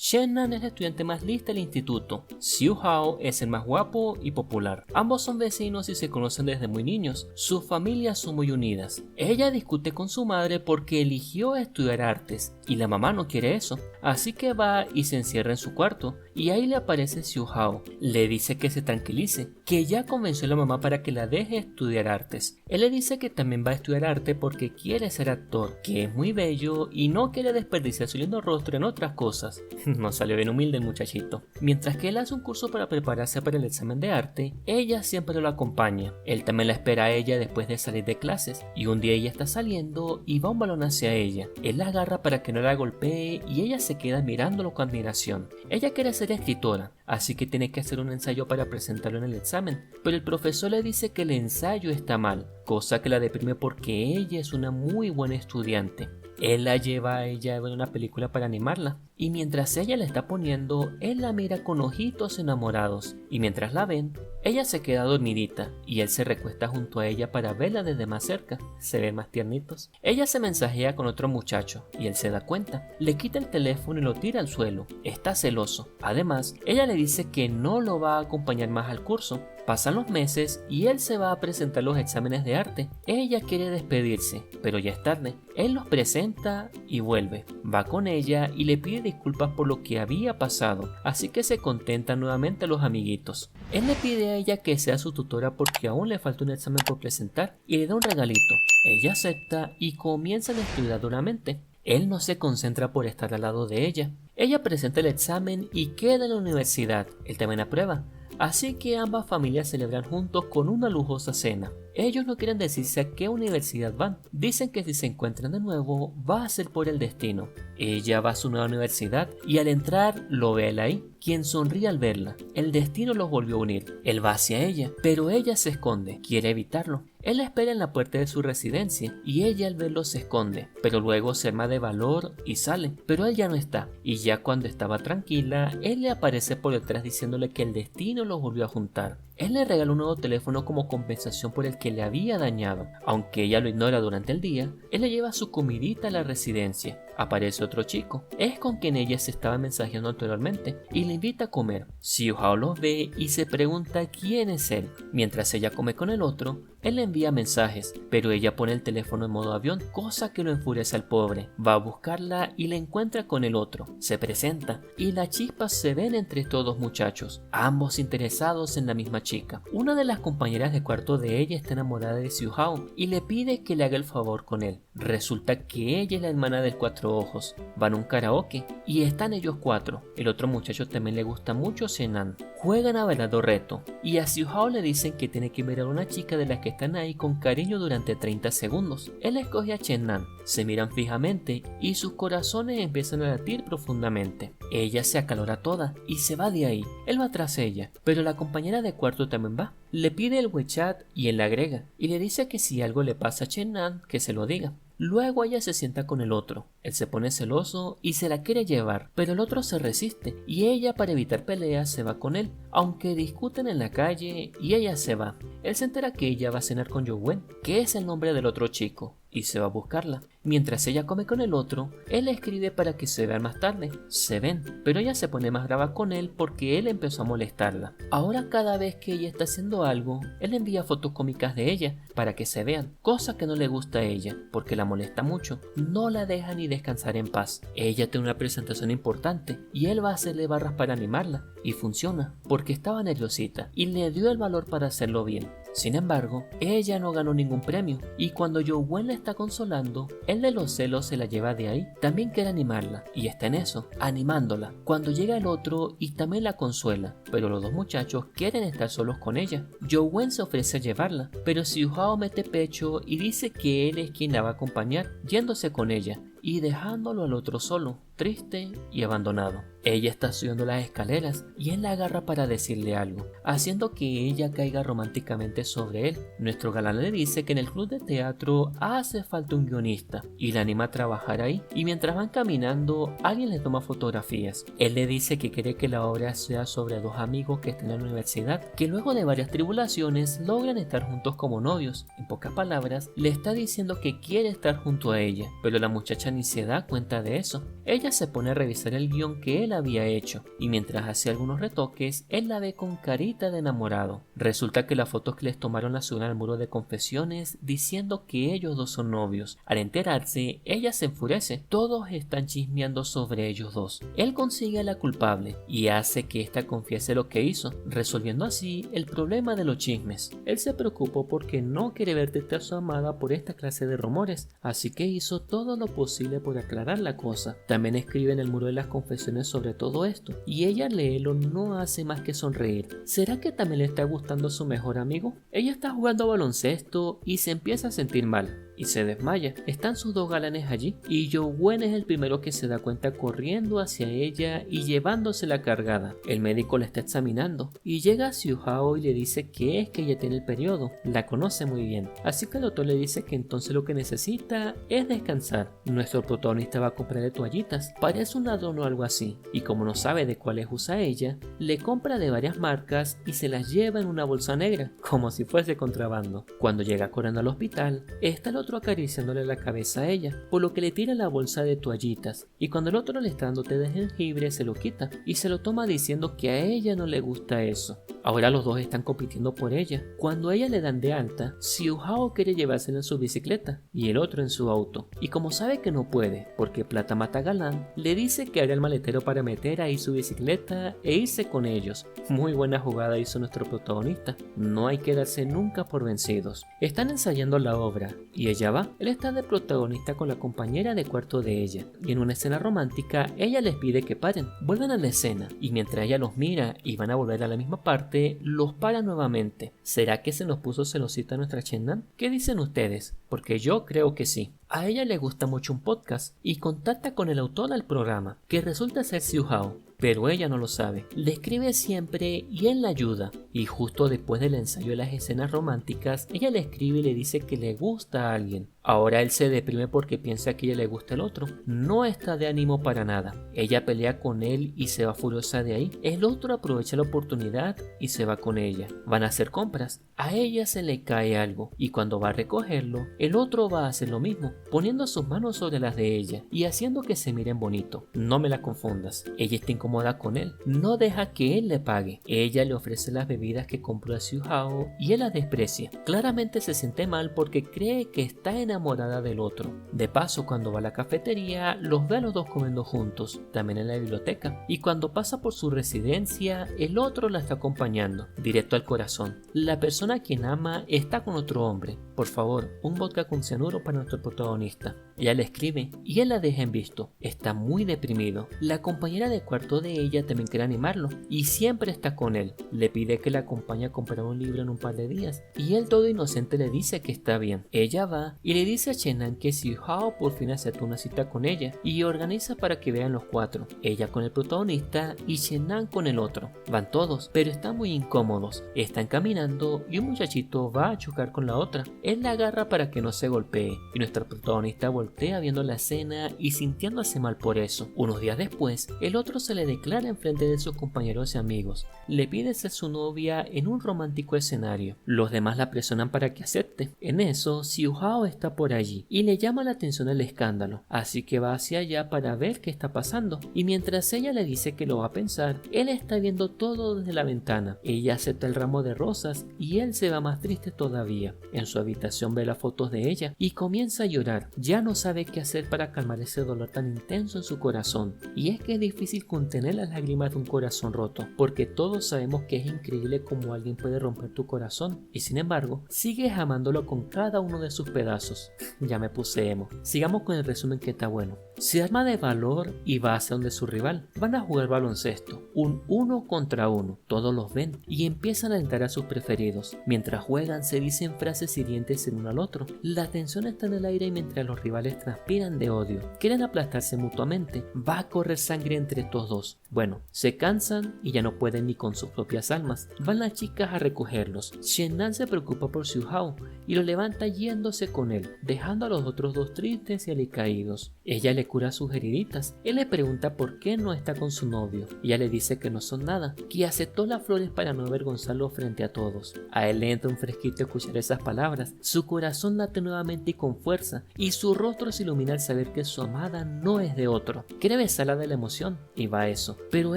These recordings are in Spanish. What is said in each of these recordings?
Shennan es la estudiante más lista del instituto. Xiu Hao es el más guapo y popular. Ambos son vecinos y se conocen desde muy niños. Sus familias son muy unidas. Ella discute con su madre porque eligió estudiar artes y la mamá no quiere eso. Así que va y se encierra en su cuarto y ahí le aparece Xiu Hao. Le dice que se tranquilice, que ya convenció a la mamá para que la deje estudiar artes. Él le dice que también va a estudiar arte porque quiere ser actor, que es muy bello y no quiere desperdiciar su lindo rostro en otras cosas. No salió bien humilde el muchachito. Mientras que él hace un curso para prepararse para el examen de arte, ella siempre lo acompaña. Él también la espera a ella después de salir de clases y un día ella está saliendo y va un balón hacia ella. Él la agarra para que no la golpee y ella se queda mirándolo con admiración. Ella quiere ser escritora, así que tiene que hacer un ensayo para presentarlo en el examen, pero el profesor le dice que el ensayo está mal, cosa que la deprime porque ella es una muy buena estudiante. Él la lleva a ella a ver una película para animarla, y mientras ella la está poniendo, él la mira con ojitos enamorados, y mientras la ven, ella se queda dormidita, y él se recuesta junto a ella para verla desde más cerca, se ven más tiernitos. Ella se mensajea con otro muchacho, y él se da cuenta, le quita el teléfono y lo tira al suelo, está celoso. Además, ella le dice que no lo va a acompañar más al curso. Pasan los meses y él se va a presentar los exámenes de arte. Ella quiere despedirse, pero ya es tarde. Él los presenta y vuelve. Va con ella y le pide disculpas por lo que había pasado, así que se contentan nuevamente los amiguitos. Él le pide a ella que sea su tutora porque aún le falta un examen por presentar y le da un regalito. Ella acepta y comienzan a estudiar duramente. Él no se concentra por estar al lado de ella. Ella presenta el examen y queda en la universidad. Él también aprueba. Así que ambas familias celebran juntos con una lujosa cena. Ellos no quieren decirse a qué universidad van. Dicen que si se encuentran de nuevo va a ser por el destino. Ella va a su nueva universidad y al entrar lo ve a él ahí, quien sonríe al verla. El destino los volvió a unir. Él va hacia ella, pero ella se esconde. Quiere evitarlo. Él la espera en la puerta de su residencia y ella al verlo se esconde, pero luego se arma de valor y sale, pero él ya no está, y ya cuando estaba tranquila, él le aparece por detrás diciéndole que el destino los volvió a juntar. Él le regala un nuevo teléfono como compensación por el que le había dañado. Aunque ella lo ignora durante el día, él le lleva su comidita a la residencia. Aparece otro chico, es con quien ella se estaba mensajeando anteriormente, y le invita a comer. Xiu Hao los ve y se pregunta quién es él. Mientras ella come con el otro, él le envía mensajes, pero ella pone el teléfono en modo avión, cosa que lo enfurece al pobre. Va a buscarla y la encuentra con el otro. Se presenta y las chispas se ven entre estos dos muchachos, ambos interesados en la misma chica. Una de las compañeras de cuarto de ella está enamorada de Xiu Hao y le pide que le haga el favor con él. Resulta que ella es la hermana del Cuatro Ojos. Van a un karaoke y están ellos cuatro. El otro muchacho también le gusta mucho Shennan. Juegan a verdadero reto y a Xiu Hao le dicen que tiene que mirar a una chica de las que están ahí con cariño durante 30 segundos. Él escoge a Shennan, se miran fijamente y sus corazones empiezan a latir profundamente. Ella se acalora toda y se va de ahí. Él va tras ella, pero la compañera de cuarto también va. Le pide el WeChat y él la agrega y le dice que si algo le pasa a Shennan que se lo diga. Luego ella se sienta con el otro. Él se pone celoso y se la quiere llevar, pero el otro se resiste y ella, para evitar peleas, se va con él, aunque discuten en la calle y ella se va. Él se entera que ella va a cenar con Youwen, que es el nombre del otro chico, y se va a buscarla. Mientras ella come con el otro, él le escribe para que se vean más tarde. Se ven, pero ella se pone más brava con él porque él empezó a molestarla. Ahora cada vez que ella está haciendo algo, él envía fotos cómicas de ella para que se vean, cosa que no le gusta a ella porque la molesta mucho. No la deja ni descansar en paz. Ella tiene una presentación importante y él va a hacerle barras para animarla, y funciona porque estaba nerviosita y le dio el valor para hacerlo bien. Sin embargo, ella no ganó ningún premio y cuando Youwen la está consolando, él de los celos se la lleva de ahí. También quiere animarla y está en eso, animándola, cuando llega el otro y también la consuela, pero los dos muchachos quieren estar solos con ella. Youwen se ofrece a llevarla, pero Xiu Hao mete pecho y dice que él es quien la va a acompañar, yéndose con ella y dejándolo al otro solo, triste y abandonado. Ella está subiendo las escaleras y él la agarra para decirle algo, haciendo que ella caiga románticamente sobre él. Nuestro galán le dice que en el club de teatro hace falta un guionista y la anima a trabajar ahí, y mientras van caminando alguien le toma fotografías. Él le dice que quiere que la obra sea sobre dos amigos que están en la universidad, que luego de varias tribulaciones logran estar juntos como novios. En pocas palabras, le está diciendo que quiere estar junto a ella, pero la muchacha ni se da cuenta de eso. Ella Ella se pone a revisar el guión que él había hecho y mientras hace algunos retoques, él la ve con carita de enamorado. Resulta que las fotos que les tomaron la subieron al muro de confesiones diciendo que ellos dos son novios. Al enterarse, ella se enfurece. Todos están chismeando sobre ellos dos. Él consigue a la culpable y hace que ésta confiese lo que hizo, resolviendo así el problema de los chismes. Él se preocupó porque no quiere ver triste a su amada por esta clase de rumores, así que hizo todo lo posible por aclarar la cosa. También escribe en el muro de las confesiones sobre todo esto, y ella al leerlo no hace más que sonreír. ¿Será que también le está gustando a su mejor amigo? Ella está jugando baloncesto y se empieza a sentir mal y se desmaya. Están sus dos galanes allí y Yowen es el primero que se da cuenta corriendo hacia ella y llevándosela cargada. El médico la está examinando y llega a Xiu Hao y le dice que es que ella tiene el periodo. La conoce muy bien, así que el doctor le dice que entonces lo que necesita es descansar. Nuestro protagonista va a comprarle toallitas, parece un adorno o algo así, y como no sabe de cuáles usa ella, le compra de varias marcas y se las lleva en una bolsa negra, como si fuese contrabando. Cuando llega corriendo al hospital, está el otro acariciándole la cabeza a ella, por lo que le tira la bolsa de toallitas, y cuando el otro le está dando té de jengibre se lo quita y se lo toma diciendo que a ella no le gusta eso. Ahora los dos están compitiendo por ella. Cuando a ella le dan de alta, Xiu Hao quiere llevársela en su bicicleta y el otro en su auto, y como sabe que no puede porque plata mata galán, le dice que abra el maletero para meter ahí su bicicleta e irse con ellos. Muy buena jugada hizo nuestro protagonista, no hay que darse nunca por vencidos. Están ensayando la obra y ella va. Él está de protagonista con la compañera de cuarto de ella y en una escena romántica ella les pide que paren. Vuelven a la escena y mientras ella los mira y van a volver a la misma parte, los para nuevamente. ¿Será que se nos puso celosita nuestra Chen-nan? ¿Qué dicen ustedes? Porque yo creo que sí. A ella le gusta mucho un podcast y contacta con el autor del programa, que resulta ser Xiu Hao, pero ella no lo sabe. Le escribe siempre y él la ayuda, y justo después del ensayo de las escenas románticas, ella le escribe y le dice que le gusta a alguien. Ahora él se deprime porque piensa que a ella le gusta el otro. No está de ánimo para nada. Ella pelea con él y se va furiosa de ahí. El otro aprovecha la oportunidad y se va con ella. Van a hacer compras. A ella se le cae algo y cuando va a recogerlo, el otro va a hacer lo mismo, poniendo sus manos sobre las de ella y haciendo que se miren bonito. No me la confundas. Ella está incómoda con él. No deja que él le pague. Ella le ofrece las bebidas que compró a Xiu Hao y él las desprecia. Claramente se siente mal porque cree que está enamorada del otro. De paso, cuando va a la cafetería, los ve a los dos comiendo juntos, también en la biblioteca, y cuando pasa por su residencia, el otro la está acompañando, directo al corazón. La persona a quien ama está con otro hombre. Por favor, un vodka con cianuro para nuestro protagonista. Ella le escribe y él la deja en visto. Está muy deprimido. La compañera de cuarto de ella también quiere animarlo y siempre está con él. Le pide que la acompañe a comprar un libro en un par de días y él todo inocente le dice que está bien. Ella va y le dice a Chen-nan que Xiu Hao por fin acepta una cita con ella y organiza para que vean los cuatro. Ella con el protagonista y Chen-nan con el otro. Van todos, pero están muy incómodos. Están caminando y un muchachito va a chocar con la otra. Él la agarra para que no se golpee y nuestro protagonista voltea viendo la escena y sintiéndose mal por eso. Unos días después, el otro se le declara enfrente de sus compañeros y amigos. Le pide ser su novia en un romántico escenario. Los demás la presionan para que acepte. En eso, Xiu Hao está por allí y le llama la atención el escándalo, así que va hacia allá para ver qué está pasando. Y mientras ella le dice que lo va a pensar, él está viendo todo desde la ventana. Ella acepta el ramo de rosas y él se va más triste todavía. En su habitación ve las fotos de ella y comienza a llorar. Ya no sabe qué hacer para calmar ese dolor tan intenso en su corazón. Y es que es difícil contener las lágrimas de un corazón roto, porque todos sabemos que es increíble cómo alguien puede romper tu corazón y sin embargo sigues amándolo con cada uno de sus pedazos. Ya me puse emo. Sigamos con el resumen que está bueno. Se arma de valor y va hacia donde su rival. Van a jugar baloncesto, un 1 contra 1. Todos los ven y empiezan a alentar a sus preferidos. Mientras juegan se dicen frases hirientes el uno al otro. La tensión está en el aire y mientras los rivales transpiran de odio. Quieren aplastarse mutuamente. Va a correr sangre entre estos dos. Bueno, se cansan y ya no pueden ni con sus propias almas. Van las chicas a recogerlos. Chen-nan se preocupa por Xiu Hao y lo levanta yéndose con él, dejando a los otros dos tristes y alicaídos. Ella le cura sus heriditas. Él le pregunta por qué no está con su novio. Ella le dice que no son nada, que aceptó las flores para no avergonzarlo frente a todos. A él le entra un fresquito escuchar esas palabras. Su corazón late nuevamente y con fuerza, y su rostro rostro se ilumina al saber que su amada no es de otro. Quiere besarla de la emoción y va a eso, pero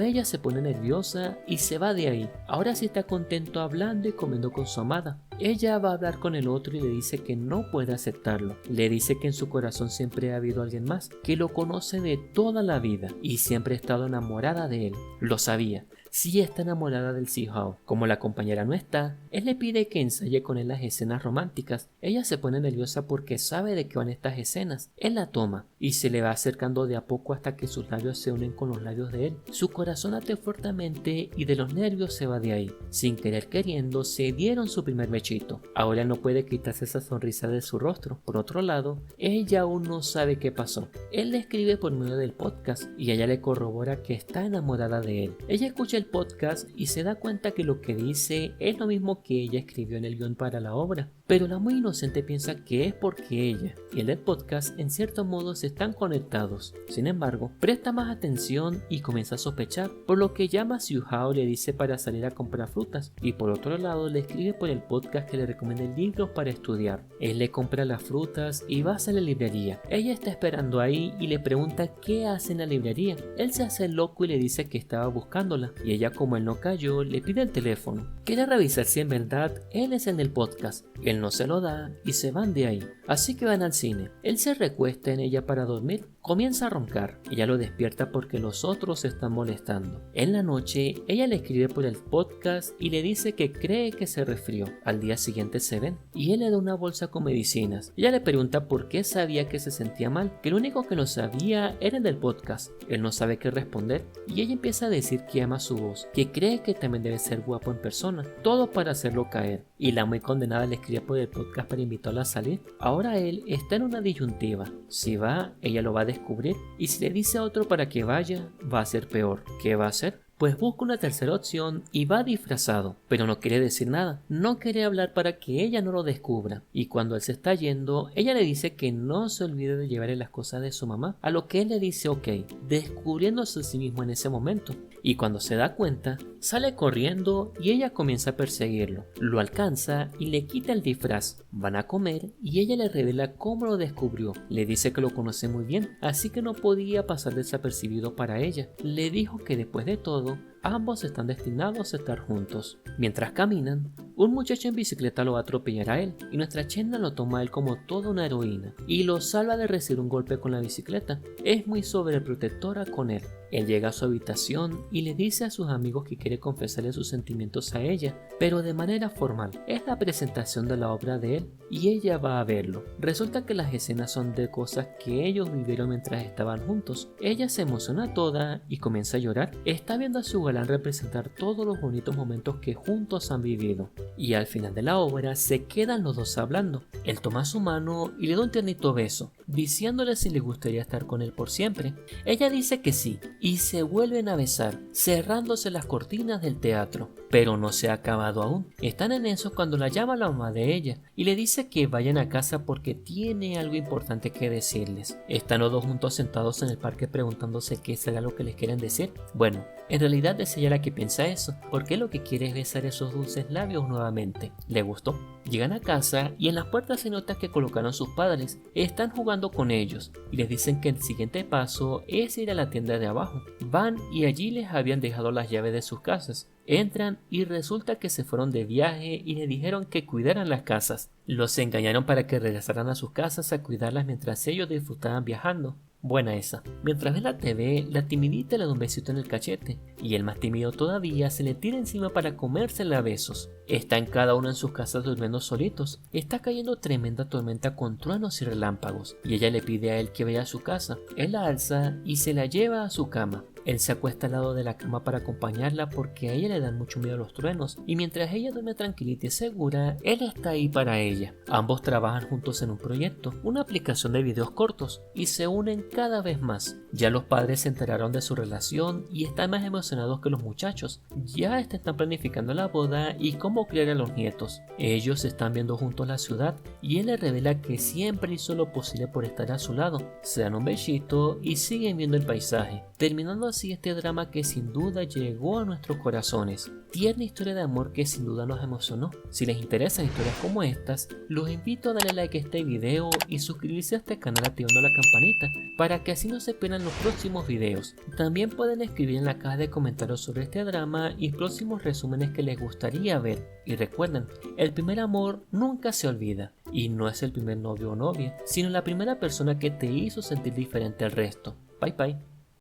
ella se pone nerviosa y se va de ahí. Ahora sí está contento hablando y comiendo con su amada. Ella va a hablar con el otro y le dice que no puede aceptarlo. Le dice que en su corazón siempre ha habido alguien más, que lo conoce de toda la vida y siempre ha estado enamorada de él. Lo sabía. Sí está enamorada del Xiao. Como la compañera no está, él le pide que ensaye con él las escenas románticas. Ella se pone nerviosa porque sabe de qué van estas escenas. Él la toma y se le va acercando de a poco hasta que sus labios se unen con los labios de él. Su corazón late fuertemente y de los nervios se va de ahí. Sin querer queriendo, se dieron su primer bechito. Ahora no puede quitarse esa sonrisa de su rostro. Por otro lado, ella aún no sabe qué pasó. Él le escribe por medio del podcast y ella le corrobora que está enamorada de él. Ella escucha el podcast y se da cuenta que lo que dice es lo mismo que ella escribió en el guión para la obra, pero la muy inocente piensa que es porque ella y el del podcast en cierto modo se están conectados. Sin embargo, presta más atención y comienza a sospechar, por lo que llama a Xiu Hao, le dice para salir a comprar frutas y por otro lado le escribe por el podcast que le recomienda libros para estudiar. Él le compra las frutas y va hacia la librería. Ella está esperando ahí y le pregunta qué hace en la librería. Él se hace loco y le dice que estaba buscándola y ella, como él no cayó, le pide el teléfono. Quiere revisar si en verdad él es el del podcast. Él no se lo da y se van de ahí. Así que van al cine. Él se recuesta en ella para dormir. Comienza a roncar. Ella lo despierta porque los otros se están molestando. En la noche, ella le escribe por el podcast y le dice que cree que se resfrió. Al día siguiente se ven y él le da una bolsa con medicinas. Ella le pregunta por qué sabía que se sentía mal, que lo único que no sabía era el del podcast. Él no sabe qué responder y ella empieza a decir que ama su voz, que cree que también debe ser guapo en persona, todo para hacerlo caer. Y la muy condenada le escribe por el podcast para invitarla a salir. Ahora él está en una disyuntiva. Si va, ella lo va a descubrir, y si le dice a otro para que vaya, va a ser peor. ¿Qué va a hacer? Pues busca una tercera opción y va disfrazado, pero no quiere decir nada, no quiere hablar para que ella no lo descubra. Y cuando él se está yendo, ella le dice que no se olvide de llevarle las cosas de su mamá, a lo que él le dice ok, descubriéndose a sí mismo en ese momento. Y cuando se da cuenta, sale corriendo y ella comienza a perseguirlo. Lo alcanza y le quita el disfraz. Van a comer y ella le revela cómo lo descubrió. Le dice que lo conoce muy bien, así que no podía pasar desapercibido para ella. Le dijo que después de todo, ambos están destinados a estar juntos. Mientras caminan, un muchacho en bicicleta lo va a atropellar a él y nuestra Chenna lo toma a él como toda una heroína y lo salva de recibir un golpe con la bicicleta. Es muy sobreprotectora con él. Él llega a su habitación y le dice a sus amigos que quiere confesarle sus sentimientos a ella, pero de manera formal. Es la presentación de la obra de él y ella va a verlo. Resulta que las escenas son de cosas que ellos vivieron mientras estaban juntos. Ella se emociona toda y comienza a llorar. Está viendo a su galán representar todos los bonitos momentos que juntos han vivido. Y al final de la obra se quedan los dos hablando. Él toma su mano y le da un tiernito beso, diciéndole si le gustaría estar con él por siempre. Ella dice que sí y se vuelven a besar, cerrándose las cortinas del teatro. Pero no se ha acabado aún. Están en eso cuando la llama la mamá de ella y le dice que vayan a casa porque tiene algo importante que decirles. Están los dos juntos sentados en el parque preguntándose qué será lo que les quieren decir. Bueno, en realidad es ella la que piensa eso, porque lo que quiere es besar esos dulces labios nuevamente. ¿Le gustó? Llegan a casa y en las puertas se nota que colocaron sus padres. Están jugando con ellos y les dicen que el siguiente paso es ir a la tienda de abajo. Van y allí les habían dejado las llaves de sus casas. Entran y resulta que se fueron de viaje y les dijeron que cuidaran las casas. Los engañaron para que regresaran a sus casas a cuidarlas mientras ellos disfrutaban viajando. Buena esa. Mientras ve la TV, la timidita le da un besito en el cachete y el más tímido todavía se le tira encima para comérsela a besos. Están cada uno en sus casas durmiendo solitos. Está cayendo tremenda tormenta con truenos y relámpagos y ella le pide a él que vaya a su casa. Él la alza y se la lleva a su cama. Él se acuesta al lado de la cama para acompañarla porque a ella le dan mucho miedo los truenos y mientras ella duerme tranquilita y segura, él está ahí para ella. Ambos trabajan juntos en un proyecto, una aplicación de videos cortos y se unen cada vez más. Ya los padres se enteraron de su relación y están más emocionados que los muchachos. Ya están planificando la boda y cómo criar a los nietos. Ellos están viendo juntos la ciudad y él le revela que siempre hizo lo posible por estar a su lado. Se dan un besito y siguen viendo el paisaje. Terminando así este drama que sin duda llegó a nuestros corazones. Tierna historia de amor que sin duda nos emocionó. Si les interesan historias como estas, los invito a darle like a este video y suscribirse a este canal activando la campanita para que así no se pierdan los próximos videos. También pueden escribir en la caja de comentarios sobre este drama y próximos resúmenes que les gustaría ver. Y recuerden, el primer amor nunca se olvida, y no es el primer novio o novia, sino la primera persona que te hizo sentir diferente al resto. Bye bye.